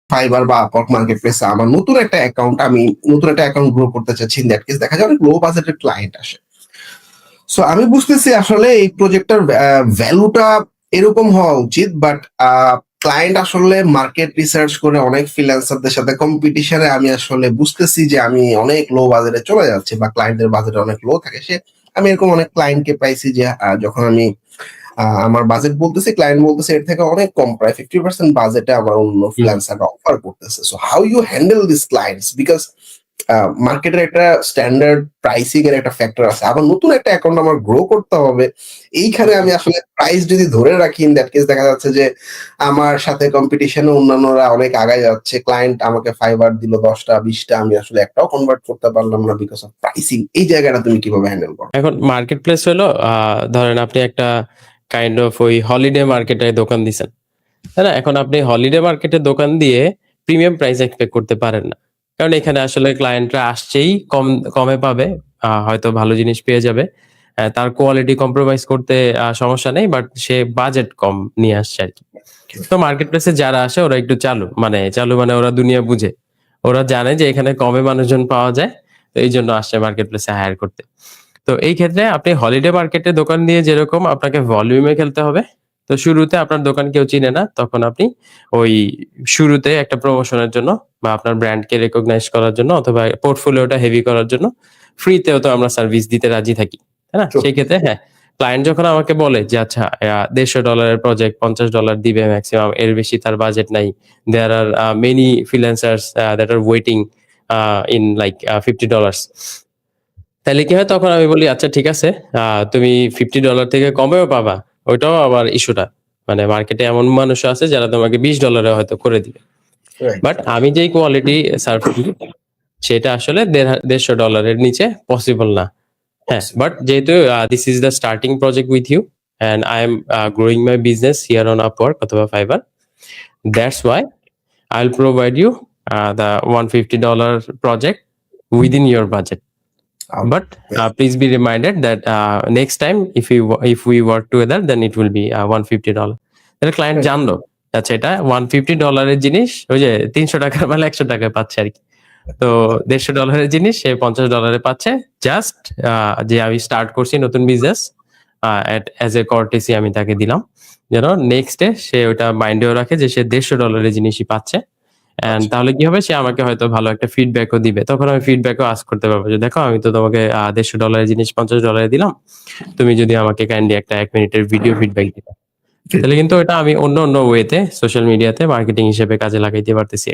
Fibre বা Upwork market প্লেসে আমার নতুন একটা অ্যাকাউন্ট গ্রো করতে চাচ্ছি। ইন দ্যাট কেস দেখা যায় অনেক লো বাজেটের ক্লায়েন্ট আসে। সো আমি বুঝতেছি আসলে এই প্রজেক্টটার ভ্যালুটা এরকম হওয়া উচিত, বাট ক্লায়েন্ট আসলে মার্কেট রিসার্চ করে অনেক ফ্রিল্যান্সারদের সাথে কম্পিটিশনে আমি আসলে বুঝতেছি যে আমি অনেক লো বাজেটে চলে যাচ্ছি বা ক্লায়েন্টের বাজেট অনেক লো থাকে। আমি এরকম অনেক ক্লায়েন্টকে পাইছি যে যখন আমি আমার বাজেট বলতেছি, ক্লায়েন্ট বলতেছে এর থেকে অনেক কম, প্রায় 50% বাজেটে আমার অন্য হুম। ফ্রিল্যান্সাররা অফার করতেছে। So how you handle this clients? Because মার্কেটের একটা স্ট্যান্ডার্ড প্রাইসিং এর একটা ফ্যাক্টর আছে। আবার নতুন একটা অ্যাকাউন্ট আমার গ্রো করতে হবে। এইখানে আমি আসলে প্রাইস যদি ধরে রাখি, ইন দ্যাট কেস দেখা যাচ্ছে যে আমার সাথে কম্পিটিশনে অন্যান্যরা অনেক আগায় যাচ্ছে। ক্লায়েন্ট আমাকে ফাইবার দিল ১০ টা ২০ টা, আমি আসলে একটাও কনভার্ট করতে পারলাম না বিকজ অফ প্রাইসিং। এই জায়গাটা তুমি কিভাবে হ্যান্ডেল করো? এখন মার্কেট প্লেস হলো ধরেন আপনি একটা কাইন্ড অফ ওই হলিডে মার্কেটে দোকান দিছেন, তাই না? এখন আপনি হলিডে মার্কেটে দোকান দিয়ে প্রিমিয়াম প্রাইস এক্সপেক্ট করতে পারেন না, কারণ এখানে আসলে ক্লায়েন্টরা আসছেই কমে পাবে, হয়তো ভালো জিনিস পেয়ে যাবে, তার কোয়ালিটি কম্প্রোমাইজ করতে সমস্যা নেই, বাট সে বাজেট কম নিয়ে আসছে আর কি। তো মার্কেট প্লেসে যারা আসে ওরা একটু চালু মানে ওরা দুনিয়া বুঝে, ওরা জানে যে এখানে কমে মানুষজন পাওয়া যায়, তো এই জন্য আসছে মার্কেট প্লেসে হায়ার করতে। তো এই ক্ষেত্রে আপনি হলিডে মার্কেটে দোকান দিয়ে যেরকম আপনাকে ভলিউমে খেলতে হবে, তো শুরুতে আপনার দোকান কেউ চিনে না, তখন আপনি ওই শুরুতে একটা প্রমোশনের জন্য বা আপনার ব্র্যান্ডকে রেকগনাইজ করার জন্য অথবা পোর্টফোলিওটা হেভি করার জন্য ফ্রিতেও তো আমরা সার্ভিস দিতে রাজি থাকি, তাই না? সেই ক্ষেত্রে হ্যাঁ, ক্লায়েন্ট যখন আমাকে বলে যে আচ্ছা $150 প্রজেক্ট $50 দিবে ম্যাক্সিমাম, এর বেশি তার বাজেট নাই, there are many freelancers that are waiting in like $50, তাহলে কি হয়, তখন আমি বলি আচ্ছা ঠিক আছে, তুমি $50 থেকে কমেও পাবা, ওইটাও আবার ইস্যুটা, মানে মার্কেটে এমন মানুষ আছে যারা তোমাকে $20 হয়তো করে দিবে, রাইট। বাট আমি যেই কোয়ালিটি সার্ভ করি সেটা আসলে $150 নিচে পসিবল না। হ্যাঁ, বাট যেহেতু this is the starting project with you and I am growing my business here on Upwork অথবা Fiverr, that's why I will provide you the $150 project within your budget. But please be reminded that next time if we work together, then it will be $150. তাহলে client জানলো আচ্ছা এটা $150 এর জিনিস, ওই যে $300 মাল $100 পাচ্ছে আর কি। তো $150 জিনিস সে $50 পাচ্ছে, জাস্ট যে আমি স্টার্ট করছি নতুন বিজনেস, অ্যাজ এ কর্টেসি আমি তাকে দিলাম, যেন নেক্সট ডে সে ওটা মাইন্ডেও রাখে যে সে $150 জিনিসই পাচ্ছে। তাহলে কি হবে, সে আমাকে হয়তো ভালো একটা ফিডব্যাকও দিবে, তখন আমি ফিডব্যাকও আস্ক করতে পারবো যে দেখো আমি তো তোমাকে $150 জিনিস $50 দিলাম, তুমি যদি আমাকে কাইন্ডলি একটা 1 মিনিটের ভিডিও ফিডব্যাক দিতে, তাহলে কিন্তু এটা আমি অন্য ওয়েতে সোশ্যাল মিডিয়াতে মার্কেটিং হিসেবে কাজে লাগাইতে পারতেছি।